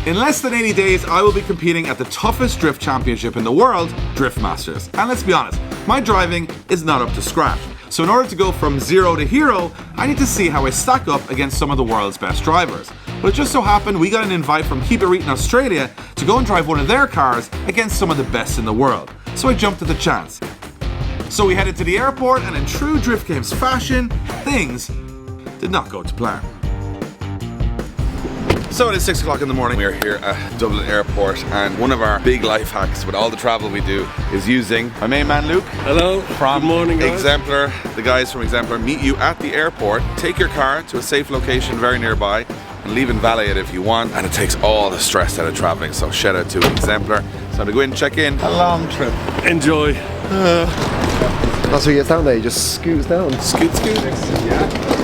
In less than 80 days, I will be competing at the toughest drift championship in the world, Drift Masters. And let's be honest, my driving is not up to scratch. So in order to go from zero to hero, I need to see how I stack up against some of the world's best drivers. But it just so happened we got an invite from Keep It Reet in Australia to go and drive one of their cars against some of the best in the world. So I jumped at the chance. So we headed to the airport, and in true Drift Games fashion, things did not go to plan. So it is 6 o'clock in the morning. We are here at Dublin Airport, and one of our big life hacks with all the travel we do is using my main man Luke. Hello. From Good morning, guys. Exemplar. The guys from Exemplar meet you at the airport, take your car to a safe location very nearby, and leave and valet it if you want. And it takes all the stress out of traveling. So shout out to Exemplar. So to go in and check in. A long trip. Enjoy. That's what he gets down there. He just scoots down. Scoot. Yeah.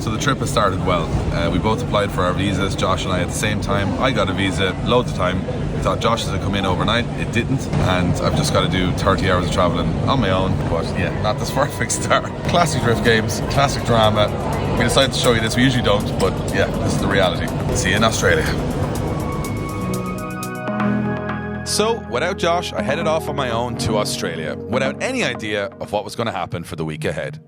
So the trip has started well. We both applied for our visas, Josh and I at the same time. I got a visa loads of time. I thought Josh was going to come in overnight. It didn't. And I've just got to do 30 hours of traveling on my own. But yeah, not this perfect start. Classic Drift Games, classic drama. We decided to show you this. We usually don't, but yeah, this is the reality. See you in Australia. So, without Josh, I headed off on my own to Australia, without any idea of what was going to happen for the week ahead.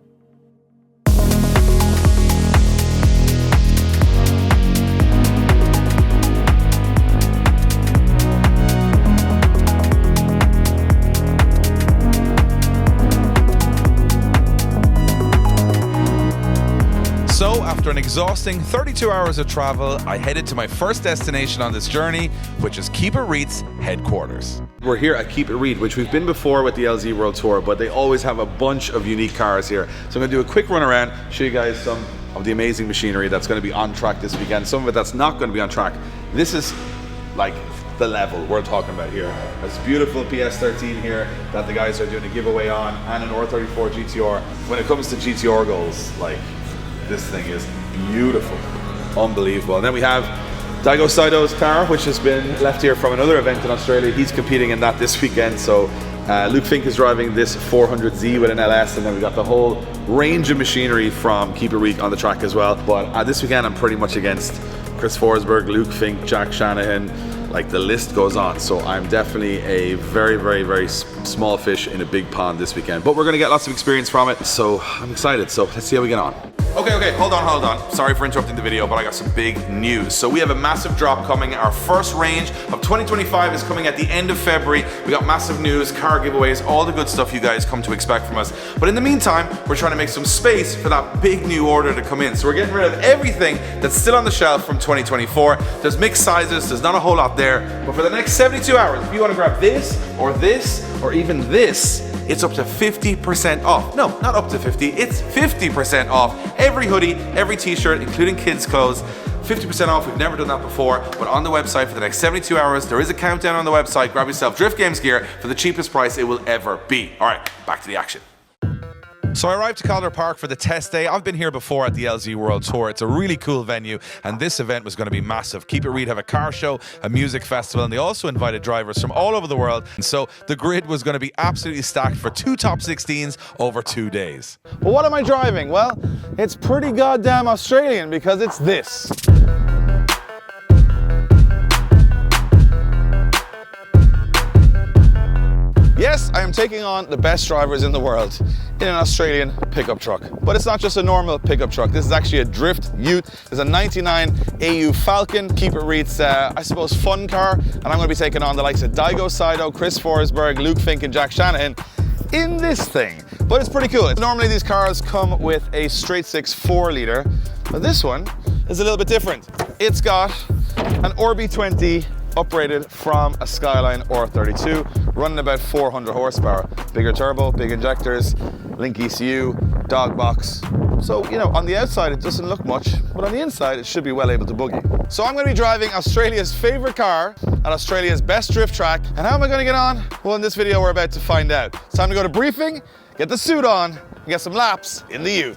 So, after an exhausting 32 hours of travel, I headed to my first destination on this journey, which is Keep It Reet's headquarters. We're here at Keep It Reet, which we've been before with the LZ World Tour, but they always have a bunch of unique cars here. So I'm going to do a quick run around, show you guys some of the amazing machinery that's going to be on track this weekend, some of it that's not going to be on track. This is like the level we're talking about here. This beautiful PS13 here that the guys are doing a giveaway on, and an R34 GTR. When it comes to GTR goals, like, this thing is beautiful, unbelievable. And then we have Daigo Saito's car, which has been left here from another event in Australia. He's competing in that this weekend. So Luke Fink is driving this 400Z with an LS, and then we got the whole range of machinery from Keep It Reet on the track as well. But this weekend I'm pretty much against Chris Forsberg, Luke Fink, Jack Shanahan. Like, the list goes on. So I'm definitely a very small fish in a big pond this weekend. But we're gonna get lots of experience from it. So I'm excited. So let's see how we get on. Okay, hold on. Sorry for interrupting the video, but I got some big news. So we have a massive drop coming. Our first range of 2025 is coming at the end of February. We got massive news, car giveaways, all the good stuff you guys come to expect from us. But in the meantime, we're trying to make some space for that big new order to come in. So we're getting rid of everything that's still on the shelf from 2024. There's mixed sizes, there's not a whole lot there. But for the next 72 hours, if you want to grab this, or even this, it's up to 50% off. No, not up to 50, it's 50% off. Every hoodie, every t-shirt, including kids' clothes, 50% off. We've never done that before, but on the website for the next 72 hours, there is a countdown on the website. Grab yourself Drift Games gear for the cheapest price it will ever be. All right, back to the action. So I arrived to Calder Park for the test day. I've been here before at the LZ World Tour. It's a really cool venue, and this event was going to be massive. Keep It Reet have a car show, a music festival, and they also invited drivers from all over the world. And so the grid was going to be absolutely stacked for 2 top 16s over 2 days. Well, what am I driving? Well, it's pretty goddamn Australian because it's this. Yes, I am taking on the best drivers in the world in an Australian pickup truck. But it's not just a normal pickup truck. This is actually a Drift Ute. It's a 99 AU Falcon. Keep It Reet's, I suppose, fun car. And I'm going to be taking on the likes of Daigo Saito, Chris Forsberg, Luke Fink, and Jack Shanahan in this thing. But it's pretty cool. Normally these cars come with a straight six 4-litre, but this one is a little bit different. It's got an RB20 uprated from a Skyline R32, running about 400 horsepower. Bigger turbo, big injectors, link ECU, dog box. So, you know, on the outside it doesn't look much, but on the inside it should be well able to boogie. So I'm going to be driving Australia's favorite car at Australia's best drift track. And how am I going to get on? Well, in this video we're about to find out. It's time to go to briefing, get the suit on, and get some laps in the Ute.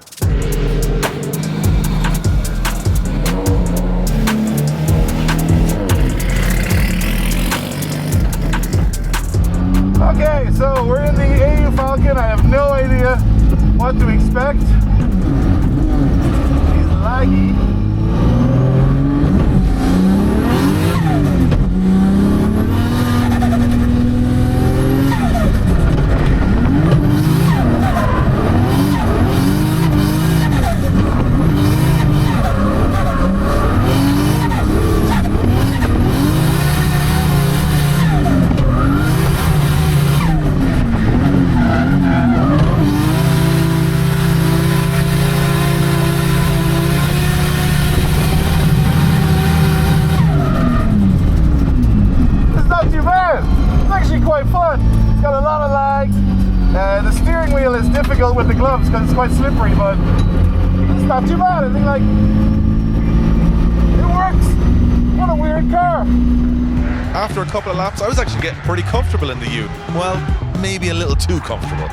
Okay, so we're in the AU Falcon. I have no idea what to expect. He's laggy. difficult with the gloves because it's quite slippery, but it's not too bad. I think like it works. What a weird car. After a couple of laps, I was actually getting pretty comfortable in the Ute. Well, maybe a little too comfortable.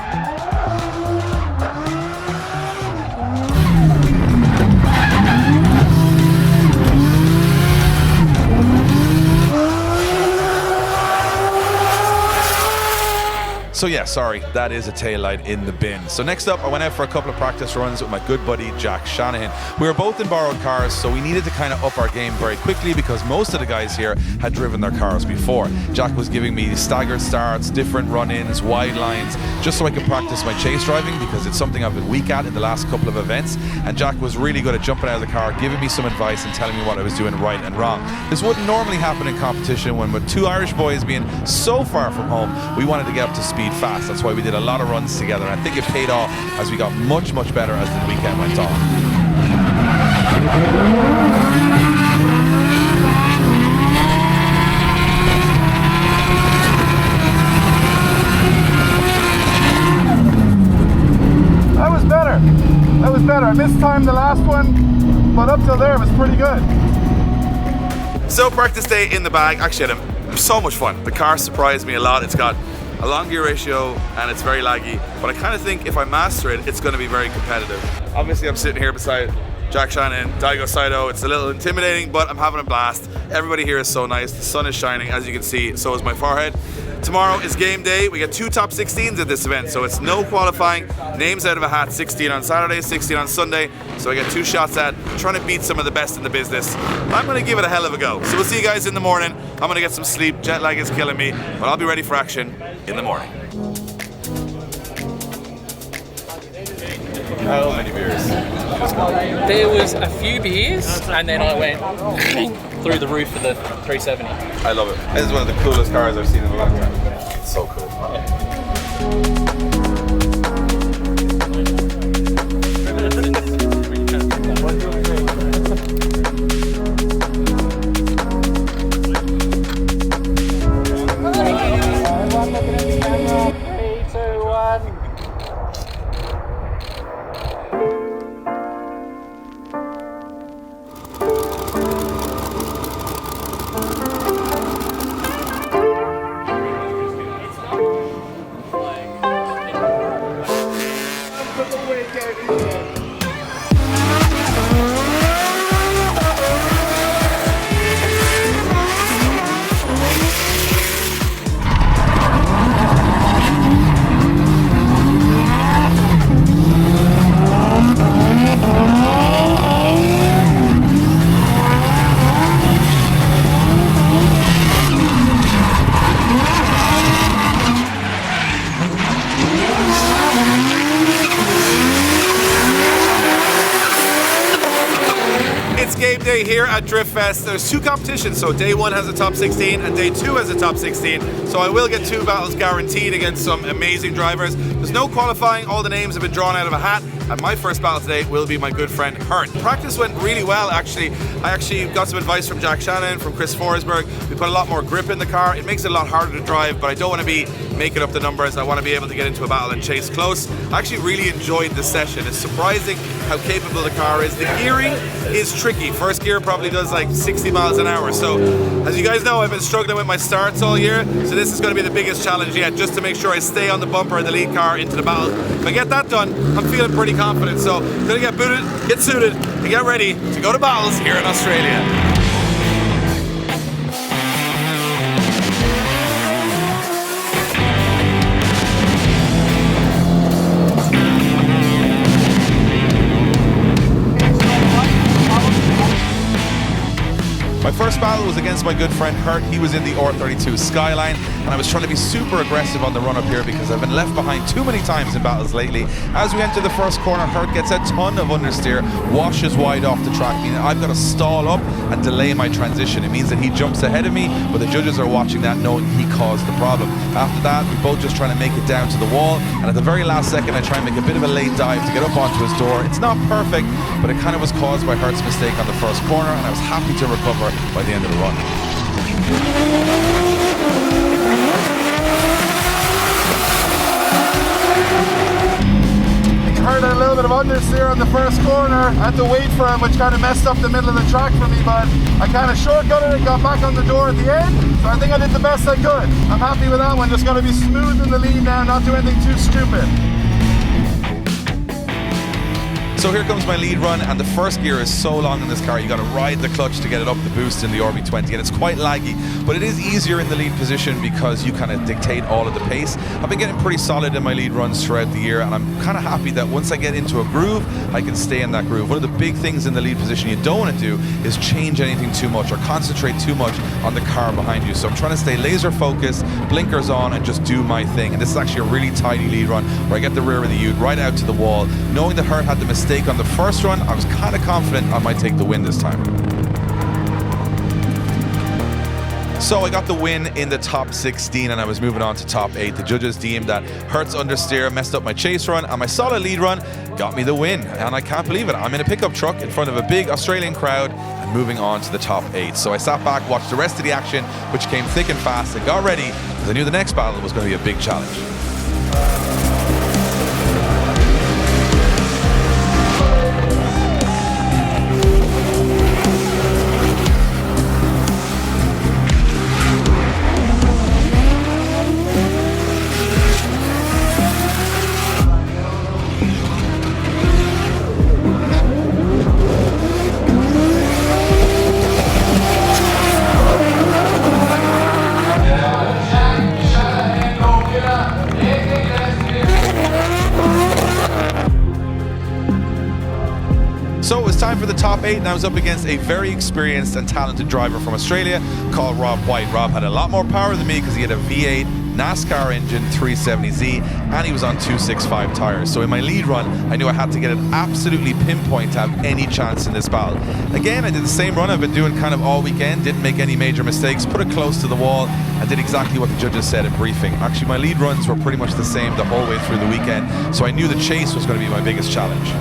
So yeah, sorry, that is a taillight in the bin. So next up, I went out for a couple of practice runs with my good buddy Jack Shanahan. We were both in borrowed cars, so we needed to kind of up our game very quickly because most of the guys here had driven their cars before. Jack was giving me staggered starts, different run-ins, wide lines, just so I could practice my chase driving because it's something I've been weak at in the last couple of events. And Jack was really good at jumping out of the car, giving me some advice and telling me what I was doing right and wrong. This wouldn't normally happen in competition when with two Irish boys being so far from home, we wanted to get up to speed fast. That's why we did a lot of runs together, and I think it paid off as we got much better as the weekend went on. That was better. That was better. I mistimed the last one, but up till there it was pretty good. So practice day in the bag. Actually, I had so much fun. The car surprised me a lot. It's got a long gear ratio and it's very laggy, but I kind of think if I master it, it's going to be very competitive. Obviously, I'm sitting here beside Jack Shanahan, Daigo Saito. It's a little intimidating, but I'm having a blast. Everybody here is so nice. The sun is shining, as you can see, so is my forehead. Tomorrow is game day. We get two top 16s at this event, so it's no qualifying. Names out of a hat, 16 on Saturday, 16 on Sunday. So I get two shots at trying to beat some of the best in the business. I'm going to give it a hell of a go. So we'll see you guys in the morning. I'm going to get some sleep. Jet lag is killing me, but I'll be ready for action in the morning. How many beers? There was a few beers, and then I went through the roof of the 370. I love it. This is one of the coolest cars I've seen in a long time. It's so cool. Game day here at Driftfest. There's two competitions, so day one has a top 16 and day two has a top 16. So I will get two battles guaranteed against some amazing drivers. There's no qualifying, all the names have been drawn out of a hat, and my first battle today will be my good friend Hurt. Practice went really well actually. I actually got some advice from Jack Shanahan, from Chris Forsberg. We put a lot more grip in the car. It makes it a lot harder to drive, but I don't want to be making up the numbers. I want to be able to get into a battle and chase close. I actually really enjoyed this session. It's surprising how capable the car is. The gearing is tricky. First gear probably does like 60 miles an hour. So as you guys know, I've been struggling with my starts all year. So this is going to be the biggest challenge yet, just to make sure I stay on the bumper of the lead car into the battle. If I get that done, I'm feeling pretty confident. So I'm going to get booted, get suited, and get ready to go to battles here in Australia. My first battle was against my good friend Hurt. He was in the R32 Skyline, and I was trying to be super aggressive on the run up here because I've been left behind too many times in battles lately. As we enter the first corner, Hurt gets a ton of understeer, washes wide off the track, meaning I've got to stall up and delay my transition. It means that he jumps ahead of me, but the judges are watching that knowing he caused the problem. After that, we both just trying to make it down to the wall, and at the very last second I try and make a bit of a late dive to get up onto his door. It's not perfect, but it kind of was caused by Hurt's mistake on the first corner, and I was happy to recover by the end of the run. little bit of understeer on the first corner. I had to wait for him, which kind of messed up the middle of the track for me, but I kind of shortcutted it, got back on the door at the end. So I think I did the best I could. I'm happy with that one. Just got to be smooth in the lead now, not do anything too stupid. So here comes my lead run, and the first gear is so long in this car. You got to ride the clutch to get it up the boost in the RB20, and it's quite laggy, but it is easier in the lead position because you kind of dictate all of the pace. I've been getting pretty solid in my lead runs throughout the year, and I'm kind of happy that once I get into a groove, I can stay in that groove. One of the big things in the lead position you don't want to do is change anything too much or concentrate too much on the car behind you. So I'm trying to stay laser focused, blinkers on, and just do my thing. And this is actually a really tidy lead run where I get the rear of the Ute right out to the wall. Knowing that Hurt had the mistake on the first run, I was kind of confident I might take the win this time. So I got the win in the top 16 and I was moving on to top 8. The judges deemed that Hurt's understeer messed up my chase run, and my solid lead run got me the win. And I can't believe it. I'm in a pickup truck in front of a big Australian crowd and moving on to the top 8. So I sat back, watched the rest of the action, which came thick and fast, and got ready because I knew the next battle was going to be a big challenge. So it was time for the top 8, and I was up against a very experienced and talented driver from Australia called Rob White. Rob had a lot more power than me because he had a V8 NASCAR engine 370Z and he was on 265 tires. So in my lead run, I knew I had to get it absolutely pinpoint to have any chance in this battle. Again, I did the same run I've been doing kind of all weekend, didn't make any major mistakes, put it close to the wall, and did exactly what the judges said at briefing. Actually, my lead runs were pretty much the same the whole way through the weekend, so I knew the chase was going to be my biggest challenge.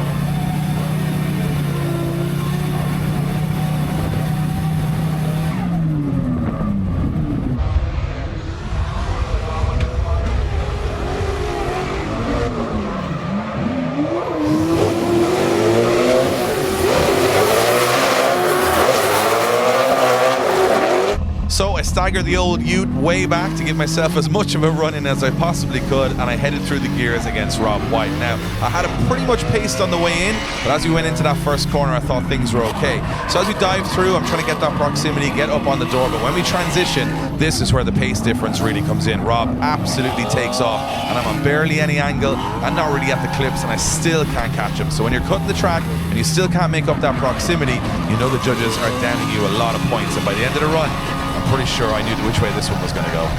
So I staggered the old Ute way back to give myself as much of a run in as I possibly could, and I headed through the gears against Rob White. Now, I had him pretty much paced on the way in, but as we went into that first corner, I thought things were okay. So as we dive through, I'm trying to get that proximity, get up on the door, but when we transition, this is where the pace difference really comes in. Rob absolutely takes off, and I'm on barely any angle, and not really at the clips, and I still can't catch him. So when you're cutting the track, and you still can't make up that proximity, you know the judges are downing you a lot of points, and by the end of the run, I'm pretty sure I knew which way this one was going to go.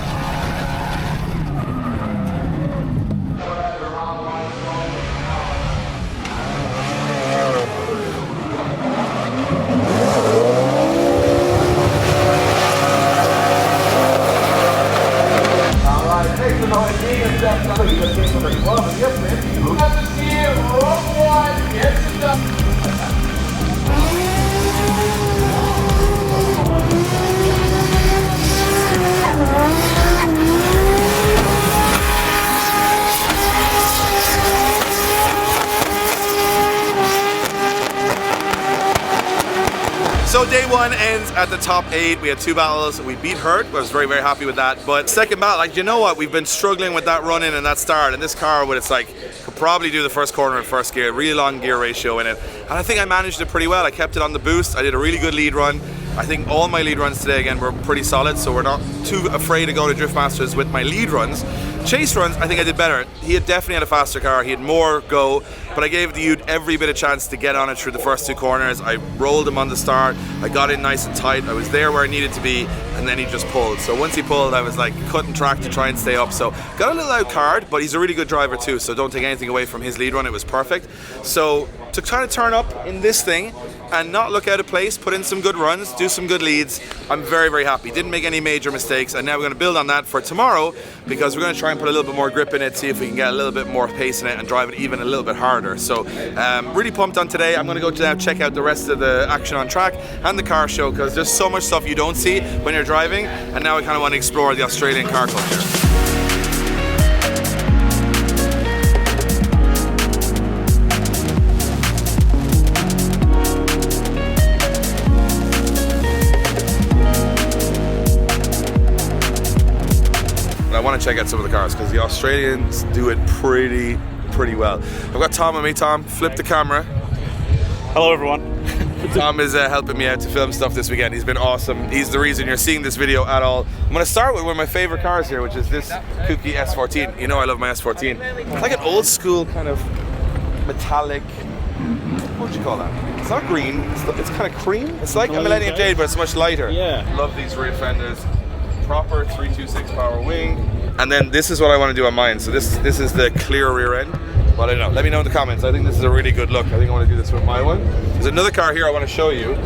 So day one ends at the top 8. We had 2 battles. We beat Hurt. I was very, very happy with that. But second battle, like, you know what? We've been struggling with that run in and that start. And this car, with its like, could probably do the first corner in first gear. Really long gear ratio in it. And I think I managed it pretty well. I kept it on the boost. I did a really good lead run. I think all my lead runs today, again, were pretty solid. So we're not too afraid to go to Drift Masters with my lead runs. Chase runs, I think I did better. He had definitely had a faster car. He had more go, but I gave the Ute every bit of chance to get on it through the first 2 corners. I rolled him on the start. I got in nice and tight. I was there where I needed to be, and then he just pulled. So once he pulled, I was like cutting track to try and stay up. So got a little out card, but he's a really good driver too. So don't take anything away from his lead run. It was perfect. So to try to turn up in this thing and not look out of place, put in some good runs, do some good leads, I'm very, very happy. Didn't make any major mistakes, and now we're going to build on that for tomorrow because we're going to try and put a little bit more grip in it, see if we can get a little bit more pace in it and drive it even a little bit harder. So really pumped on today. I'm going to go now check out the rest of the action on track and the car show because there's so much stuff you don't see when you're driving, and now I kind of want to explore the Australian car culture. want to check out some of the cars because the Australians do it pretty well. I've got Tom with me. Tom, flip the camera. Hello everyone. Tom is helping me out to film stuff this weekend. He's been awesome. He's the reason you're seeing this video at all. I'm going to start with one of my favorite cars here, which is this kooky S14. You know I love my S14. It's like an old school kind of metallic, what would you call that? It's not green, it's kind of cream. It's like a Millennium Jade, but it's much lighter. Yeah. Love these rear fenders. Proper 326 power wing. And then this is what I want to do on mine. So this is the clear rear end. Well, I don't know. Let me know in the comments. I think this is a really good look. I think I want to do this with my one. There's another car here I want to show you.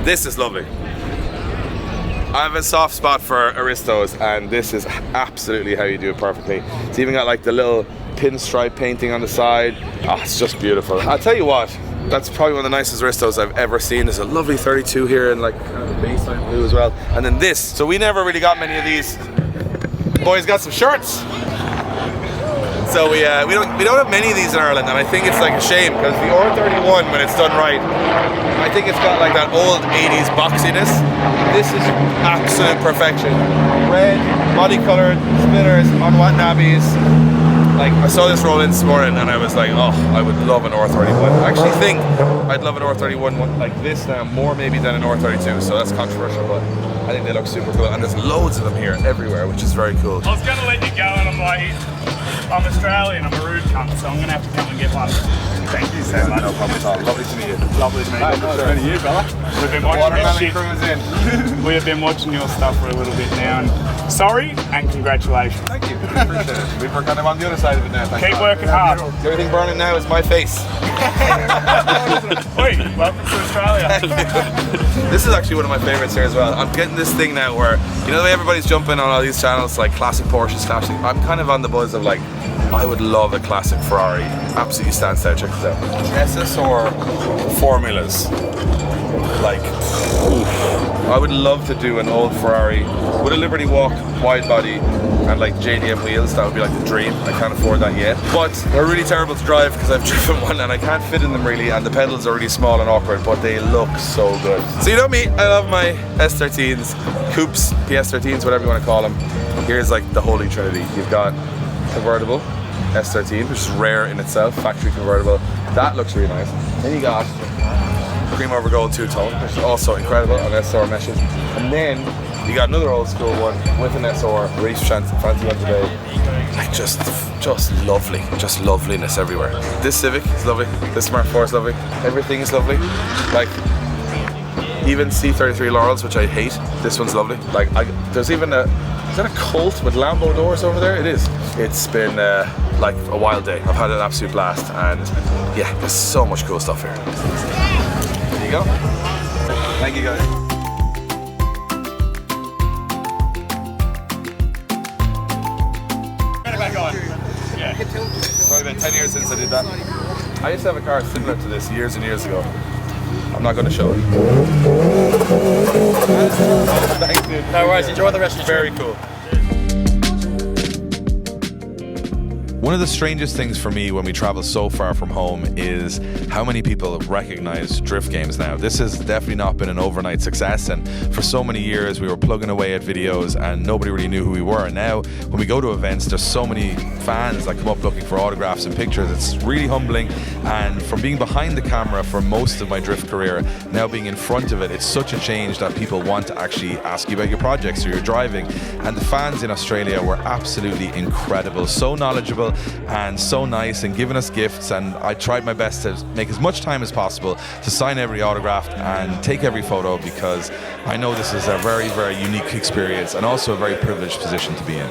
This is lovely. I have a soft spot for Aristos, and this is absolutely how you do it perfectly. It's even got like the little pinstripe painting on the side. Oh, it's just beautiful. I'll tell you what, that's probably one of the nicest Aristos I've ever seen. There's a lovely 32 here and like kind of a baseline blue as well. And then this. So we never really got many of these. Boys got some shirts. So we don't have many of these in Ireland, and I think it's like a shame because the R31, when it's done right, I think it's got like that old 80s boxiness. This is absolute perfection. Red, body colored, spinners on Watanabe's. Like I saw this roll in this morning and I was like, oh, I would love an R31. I actually think I'd love an R31 one like this now more maybe than an R32, so that's controversial, but I think they look super cool, and there's loads of them here everywhere, which is very cool. I was going to let you go and I'm like, I'm Australian, I'm a rude cunt, so I'm going to have to come and get one. Thank you so much. No problem at all. Lovely to meet you. Lovely to meet you. Lovely to meet you, Bella. We've been watching your shit. Crew is in. We have been watching your stuff for a little bit now, and sorry and congratulations. Thank you. Appreciate it. We're kind of on the other side of it now. Keep working hard. The only thing burning now is my face. Wait, welcome to Australia. This is actually one of my favorites here as well. I'm getting this thing now where, you know the way everybody's jumping on all these channels, like classic Porsches, classic. I'm kind of on the buzz of like, I would love a classic Ferrari. Absolutely stands out. Check this out. SSR formulas. Like, oof. I would love to do an old Ferrari with a Liberty Walk wide body and like JDM wheels. That would be like the dream. I can't afford that yet, but they're really terrible to drive because I've driven one and I can't fit in them really, and the pedals are really small and awkward, but they look so good. So you know me, I love my S13s, coupes, PS13s, whatever you want to call them. Here's like the holy trinity. You've got convertible S13, which is rare in itself, factory convertible. That looks really nice. Then you got cream over gold two-tone, which is also incredible on SR meshes. And then you got another old school one with an SR, race fancy one today. Like just lovely, just loveliness everywhere. This Civic is lovely. This Smart 4 is lovely. Everything is lovely. Like even C33 Laurels, which I hate. This one's lovely. Like there's even a. Is that a Colt with Lambo doors over there? It is. It's been like a wild day. I've had an absolute blast, and yeah, there's so much cool stuff here. There you go. Thank you guys. Get it back on. Yeah. Probably been 10 years since I did that. I used to have a car similar to this years and years ago. I'm not going to show it. Thanks, dude. No worries, enjoy the rest of your Very cool. One of the strangest things for me when we travel so far from home is how many people recognize drift games now. This has definitely not been an overnight success, and for so many years we were plugging away at videos and nobody really knew who we were. And now when we go to events, there's so many fans that come up looking for autographs and pictures. It's really humbling, and from being behind the camera for most of my drift career, now being in front of it, it's such a change that people want to actually ask you about your projects or your driving. And the fans in Australia were absolutely incredible, so knowledgeable and so nice, and giving us gifts, and I tried my best to make as much time as possible to sign every autograph and take every photo, because I know this is a very, very unique experience and also a very privileged position to be in.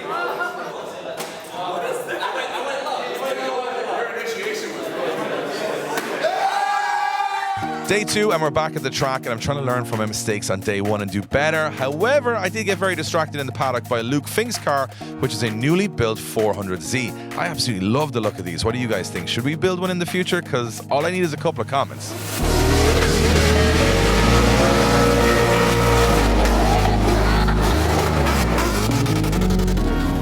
Day 2, and we're back at the track, and I'm trying to learn from my mistakes on day 1 and do better. However, I did get very distracted in the paddock by Luke Fink's car, which is a newly built 400Z. I absolutely love the look of these. What do you guys think? Should we build one in the future? Because all I need is a couple of comments.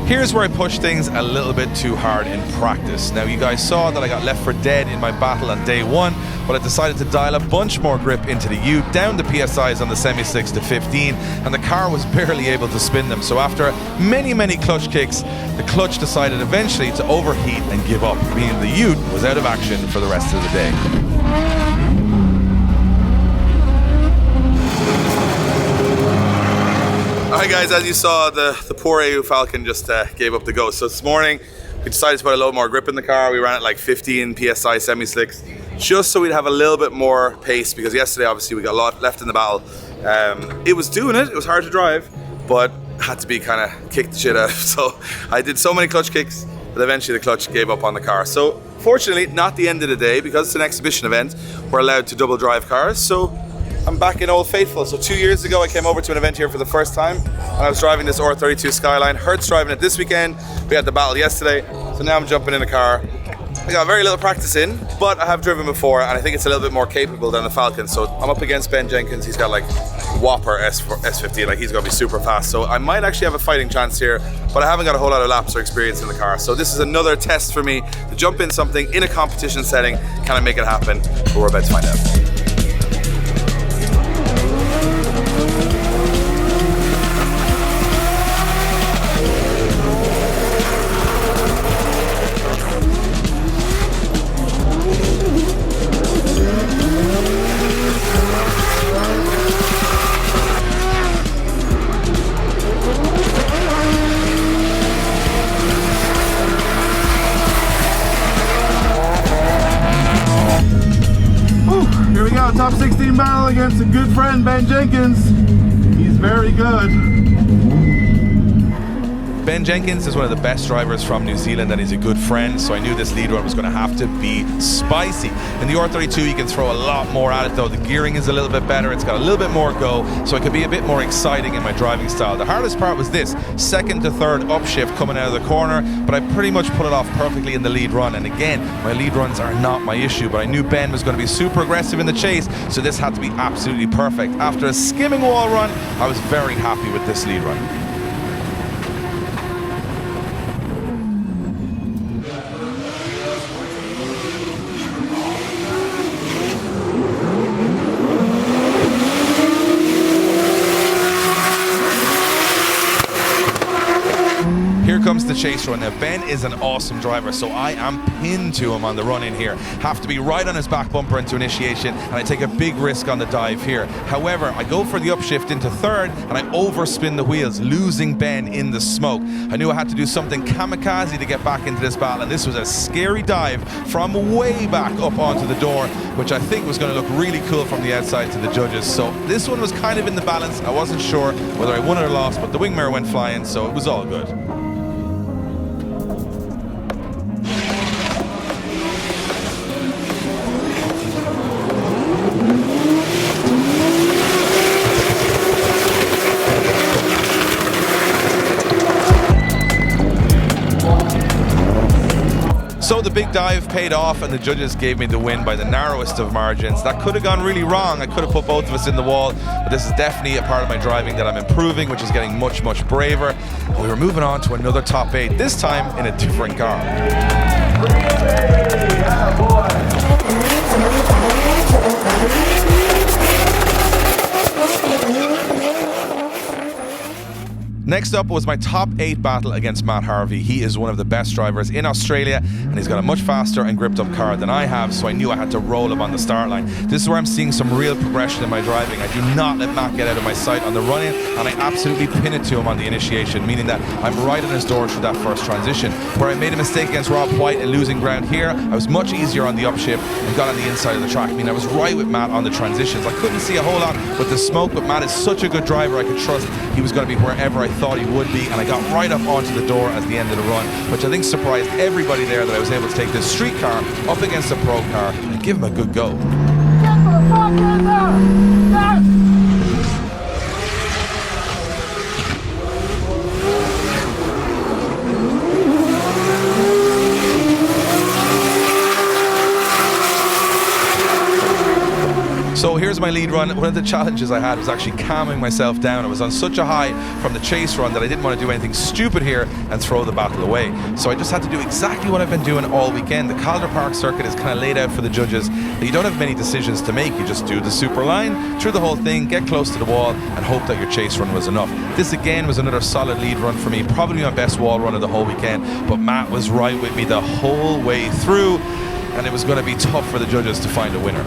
Here's where I push things a little bit too hard in practice. Now, you guys saw that I got left for dead in my battle on day 1, but I decided to dial a bunch more grip into the Ute, down the PSIs on the semi-slicks to 15, and the car was barely able to spin them. So after many clutch kicks, the clutch decided eventually to overheat and give up, meaning the Ute was out of action for the rest of the day. Alright guys, as you saw, the poor AU Falcon just gave up the ghost. So this morning, we decided to put a little more grip in the car. We ran at like 15 PSI semi-slicks, just so we'd have a little bit more pace, because yesterday obviously we got a lot left in the battle. It was doing it was hard to drive, but had to be kind of kicked the shit out of. So I did so many clutch kicks that eventually the clutch gave up on the car. So fortunately, not the end of the day, because it's an exhibition event, we're allowed to double drive cars. So I'm back in Old Faithful. So 2 years ago, I came over to an event here for the first time, and I was driving this R32 Skyline. Hertz driving it this weekend. We had the battle yesterday, so now I'm jumping in a car. I got very little practice in, but I have driven before, and I think it's a little bit more capable than the Falcon. So I'm up against Ben Jenkins. He's got like whopper S50, like he's gonna be super fast. So I might actually have a fighting chance here, but I haven't got a whole lot of laps or experience in the car. So this is another test for me to jump in something in a competition setting. Can I make it happen? But we're about to find out. Here we go, top 16 battle against a good friend, Ben Jenkins. He's very good. Ben Jenkins is one of the best drivers from New Zealand, and he's a good friend, so I knew this lead run was going to have to be spicy. In the R32, you can throw a lot more at it, though. The gearing is a little bit better, it's got a little bit more go, so it could be a bit more exciting in my driving style. The hardest part was this, second to third upshift coming out of the corner, but I pretty much put it off perfectly in the lead run. And again, my lead runs are not my issue, but I knew Ben was going to be super aggressive in the chase, so this had to be absolutely perfect. After a skimming wall run, I was very happy with this lead run. Here comes the chase run. Now Ben is an awesome driver, so I am pinned to him on the run in here. Have to be right on his back bumper into initiation, and I take a big risk on the dive here. However, I go for the upshift into third, and I overspin the wheels, losing Ben in the smoke. I knew I had to do something kamikaze to get back into this battle, and this was a scary dive from way back up onto the door, which I think was going to look really cool from the outside to the judges. So this one was kind of in the balance. I wasn't sure whether I won or lost, but the wing mirror went flying, so it was all good. So the big dive paid off, and the judges gave me the win by the narrowest of margins. That could have gone really wrong. I could have put both of us in the wall, but this is definitely a part of my driving that I'm improving, which is getting much braver. And we were moving on to another top 8, this time in a different car. Next up was my top 8 battle against Matt Harvey. He is one of the best drivers in Australia, and he's got a much faster and gripped up car than I have, so I knew I had to roll him on the start line. This is where I'm seeing some real progression in my driving. I do not let Matt get out of my sight on the run-in, and I absolutely pin it to him on the initiation, meaning that I'm right on his door through that first transition. Where I made a mistake against Rob White and losing ground here, I was much easier on the upshift and got on the inside of the track. I mean, I was right with Matt on the transitions. I couldn't see a whole lot with the smoke, but Matt is such a good driver, I could trust he was going to be wherever I thought he would be, and I got right up onto the door at the end of the run, which I think surprised everybody there, that I was able to take this street car up against a pro car and give him a good go. Get the fuck in there! Yes! So here's here's my lead run. One of the challenges I had was actually calming myself down. I was on such a high from the chase run that I didn't want to do anything stupid here and throw the battle away. So I just had to do exactly what I've been doing all weekend. The Calder Park circuit is kind of laid out for the judges. You don't have many decisions to make. You just do the super line, through the whole thing, get close to the wall, and hope that your chase run was enough. This again was another solid lead run for me, probably my best wall run of the whole weekend, but Matt was right with me the whole way through, and it was going to be tough for the judges to find a winner.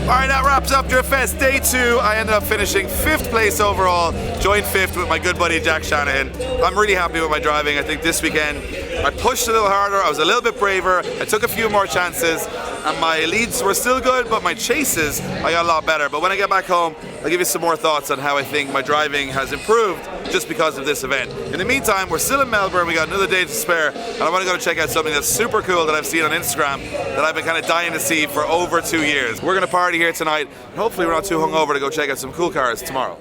Alright, that wraps up Driftfest Day 2. I ended up finishing 5th place overall, joined 5th with my good buddy Jack Shanahan. I'm really happy with my driving. I think this weekend I pushed a little harder, I was a little bit braver, I took a few more chances, and my leads were still good, but my chases, I got a lot better. But when I get back home, I'll give you some more thoughts on how I think my driving has improved just because of this event. In the meantime, we're still in Melbourne, we got another day to spare, and I want to go check out something that's super cool that I've seen on Instagram that I've been kind of dying to see for over 2 years. We're going to party here tonight, and hopefully we're not too hungover to go check out some cool cars tomorrow.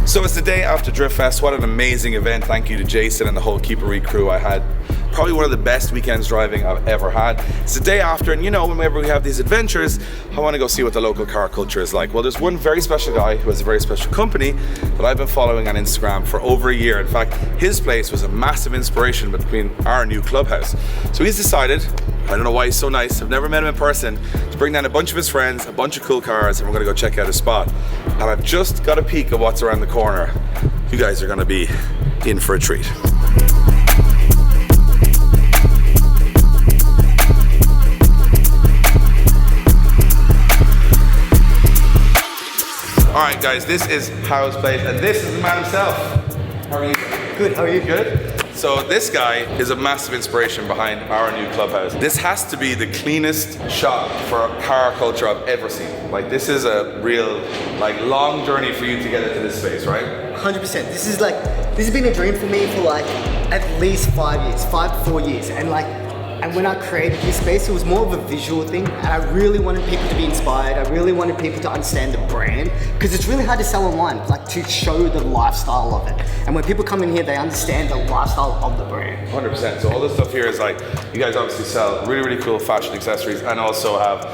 So it's the day after Driftfest. What an amazing event. Thank you to Jason and the whole Keep It Reet crew. I had probably one of the best weekends driving I've ever had. It's the day after, and you know, whenever we have these adventures, I want to go see what the local car culture is like. Well, there's one very special guy who has a very special company that I've been following on Instagram for over a year. In fact, his place was a massive inspiration between our new clubhouse. So he's decided, I don't know why he's so nice, I've never met him in person, to bring down a bunch of his friends, a bunch of cool cars, and we're gonna go check out his spot. And I've just got a peek of what's around the corner. You guys are gonna be in for a treat. Alright guys, this is Howe's place, and this is the man himself. How are you? Good, how are you? Good? So this guy is a massive inspiration behind our new clubhouse. This has to be the cleanest shop for car culture I've ever seen. Like, this is a real, like, long journey for you to get into this space, right? 100%. This has been a dream for me for like at least 5 years, 5 to 4 years. And when I created this space, it was more of a visual thing, and I really wanted people to be inspired. I really wanted people to understand the brand, because it's really hard to sell online, like to show the lifestyle of it. And when people come in here, they understand the lifestyle of the brand. 100%. So all this stuff here is like, you guys obviously sell really, really cool fashion accessories, and also have,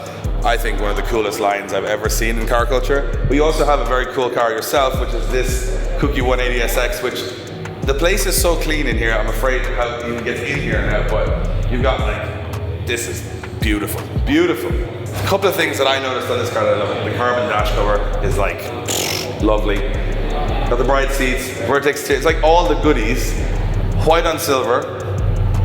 I think, one of the coolest lines I've ever seen in car culture. But you also have a very cool car yourself, which is this Cookie 180SX, which the place is so clean in here, I'm afraid how it even gets in here now, but you've got like, this is beautiful, beautiful. A couple of things that I noticed on this car that I love. The carbon dash cover is like, lovely. Got the bright seats, Vertex, it's like all the goodies, white on silver,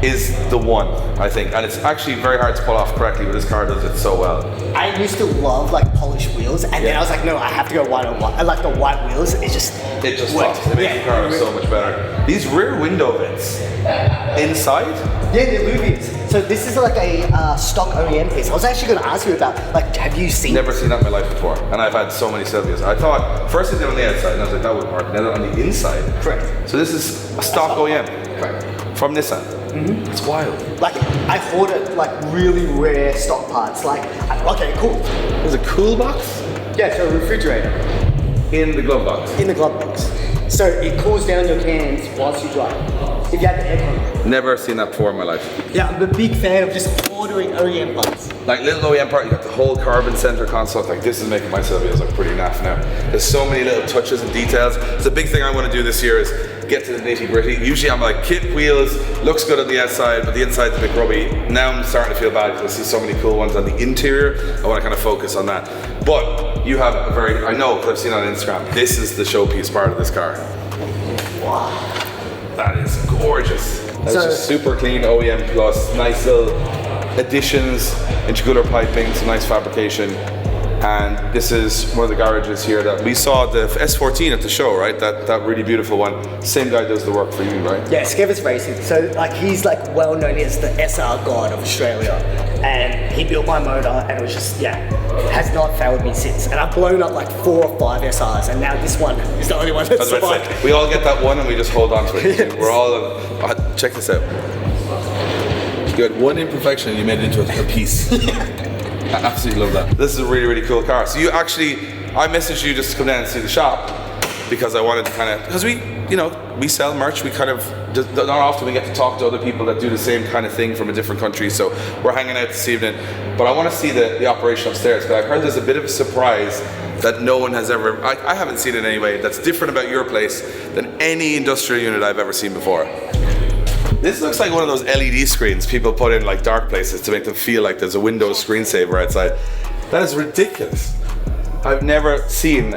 is the one, I think. And it's actually very hard to pull off correctly, but this car does it so well. I used to love like polished wheels, and then I was like, no, I have to go white on white. I like the white wheels. It just worked. It makes the car so much better. These rear window vents inside. Yeah, they're movies. So this is like a stock OEM piece. I was actually going to ask you about, like, have you seen? Never seen that in my life before, and I've had so many Silvias. I thought first I did it on the outside, and I was like, that would work. Then on the inside. Correct. So this is a stock OEM. Correct. From Nissan. Mm-hmm. It's wild. Like, I hoarded like really rare stock parts. Like, okay, cool. There's a cool box Yeah, so a refrigerator in the glove box. in the glove box. So it cools down your cans whilst you drive. If you have the aircon. Never seen that before in my life. Yeah, I'm a big fan of just ordering OEM parts. Like little OEM part, you got the whole carbon center console. Like this is making my Silvias look pretty naff now. There's so many little touches and details. It's a big thing I want to do this year is get to the nitty gritty. Usually I'm like kit wheels, looks good on the outside, but the inside's a bit grubby. Now I'm starting to feel bad because I see so many cool ones on the interior. I want to kind of focus on that. But you have a very, I know because I've seen it on Instagram, this is the showpiece part of this car. Wow. That is gorgeous. That's just super clean OEM plus, nice little additions, intercooler piping, some nice fabrication. And this is one of the garages here that we saw the S14 at the show, right? That really beautiful one. Same guy does the work for you, right? Yeah, Skevis Racing. So like he's like well known as the SR god of Australia, and he built my motor, and it was just has not failed me since. And I've blown up like 4 or 5 SRs, and now this one is the only one that's survived. We all get that one, and we just hold on to it. We're all check this out. You had one imperfection, and you made it into a piece. I absolutely love that. This is a really, really cool car. So I messaged you just to come down and see the shop because I wanted to because we sell merch. We kind of, not often we get to talk to other people that do the same kind of thing from a different country. So we're hanging out this evening. But I want to see the operation upstairs because I've heard there's a bit of a surprise that no one has ever, I haven't seen it anyway, that's different about your place than any industrial unit I've ever seen before. This looks like one of those LED screens people put in like dark places to make them feel like there's a Windows screensaver outside. That is ridiculous. I've never seen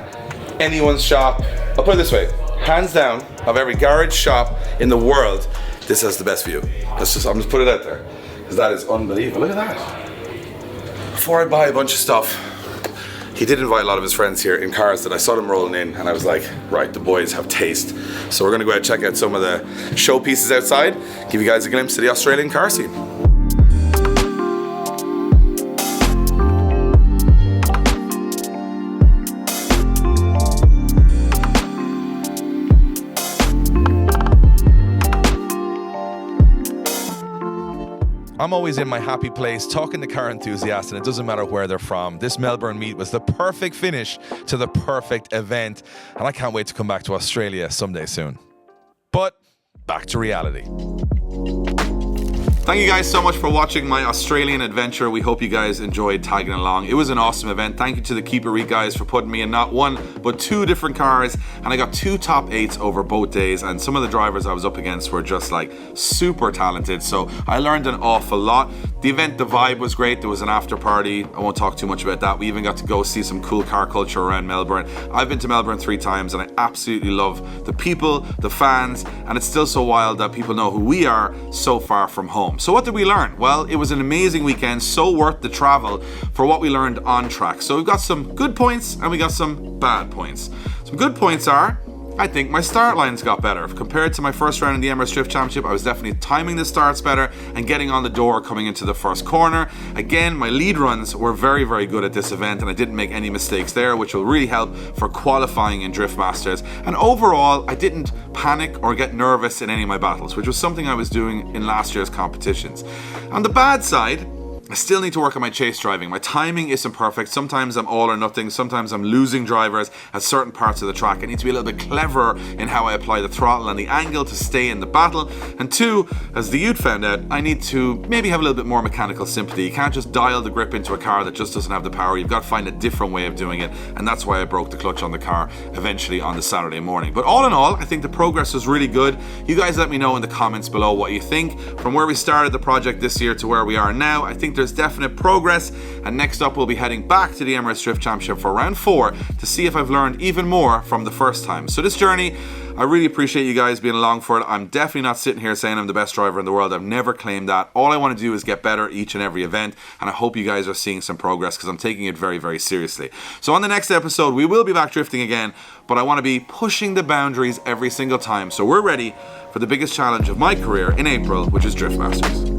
anyone's shop, I'll put it this way, hands down, of every garage shop in the world, this has the best view. I'm just put it out there, because that is unbelievable. Look at that. Before I buy a bunch of stuff, he did invite a lot of his friends here in cars that I saw them rolling in, and I was like, right, the boys have taste. So we're gonna go ahead and check out some of the show pieces outside, give you guys a glimpse of the Australian car scene. I'm always in my happy place talking to car enthusiasts, and it doesn't matter where they're from. This Melbourne meet was the perfect finish to the perfect event, and I can't wait to come back to Australia someday soon. But back to reality. Thank you guys so much for watching my Australian adventure. We hope you guys enjoyed tagging along. It was an awesome event. Thank you to the Keep It Reet guys for putting me in not one, but 2 different cars. And I got 2 top 8s over both days. And some of the drivers I was up against were just like super talented. So I learned an awful lot. The event, the vibe was great. There was an after party. I won't talk too much about that. We even got to go see some cool car culture around Melbourne. I've been to Melbourne 3 times and I absolutely love the people, the fans, and it's still so wild that people know who we are so far from home. So what did we learn? Well, it was an amazing weekend, so worth the travel for what we learned on track. So we've got some good points and we got some bad points. Some good points are, I think my start lines got better. Compared to my first round in the Emirates Drift Championship, I was definitely timing the starts better and getting on the door coming into the first corner. Again, my lead runs were very, very good at this event and I didn't make any mistakes there, which will really help for qualifying in Drift Masters. And overall, I didn't panic or get nervous in any of my battles, which was something I was doing in last year's competitions. On the bad side, I still need to work on my chase driving. My timing isn't perfect. Sometimes I'm all or nothing. Sometimes I'm losing drivers at certain parts of the track. I need to be a little bit cleverer in how I apply the throttle and the angle to stay in the battle. And 2, as the Ute found out, I need to maybe have a little bit more mechanical sympathy. You can't just dial the grip into a car that just doesn't have the power. You've got to find a different way of doing it. And that's why I broke the clutch on the car eventually on the Saturday morning. But all in all, I think the progress was really good. You guys let me know in the comments below what you think. From where we started the project this year to where we are now, I think there's definite progress, and next up we'll be heading back to the Emirates Drift Championship for round 4 to see if I've learned even more from the first time. So this journey, I really appreciate you guys being along for it. I'm definitely not sitting here saying I'm the best driver in the world. I've never claimed that. All I want to do is get better each and every event, and I hope you guys are seeing some progress because I'm taking it very, very seriously. So on the next episode, we will be back drifting again, but I want to be pushing the boundaries every single time. So we're ready for the biggest challenge of my career in April, which is Drift Masters.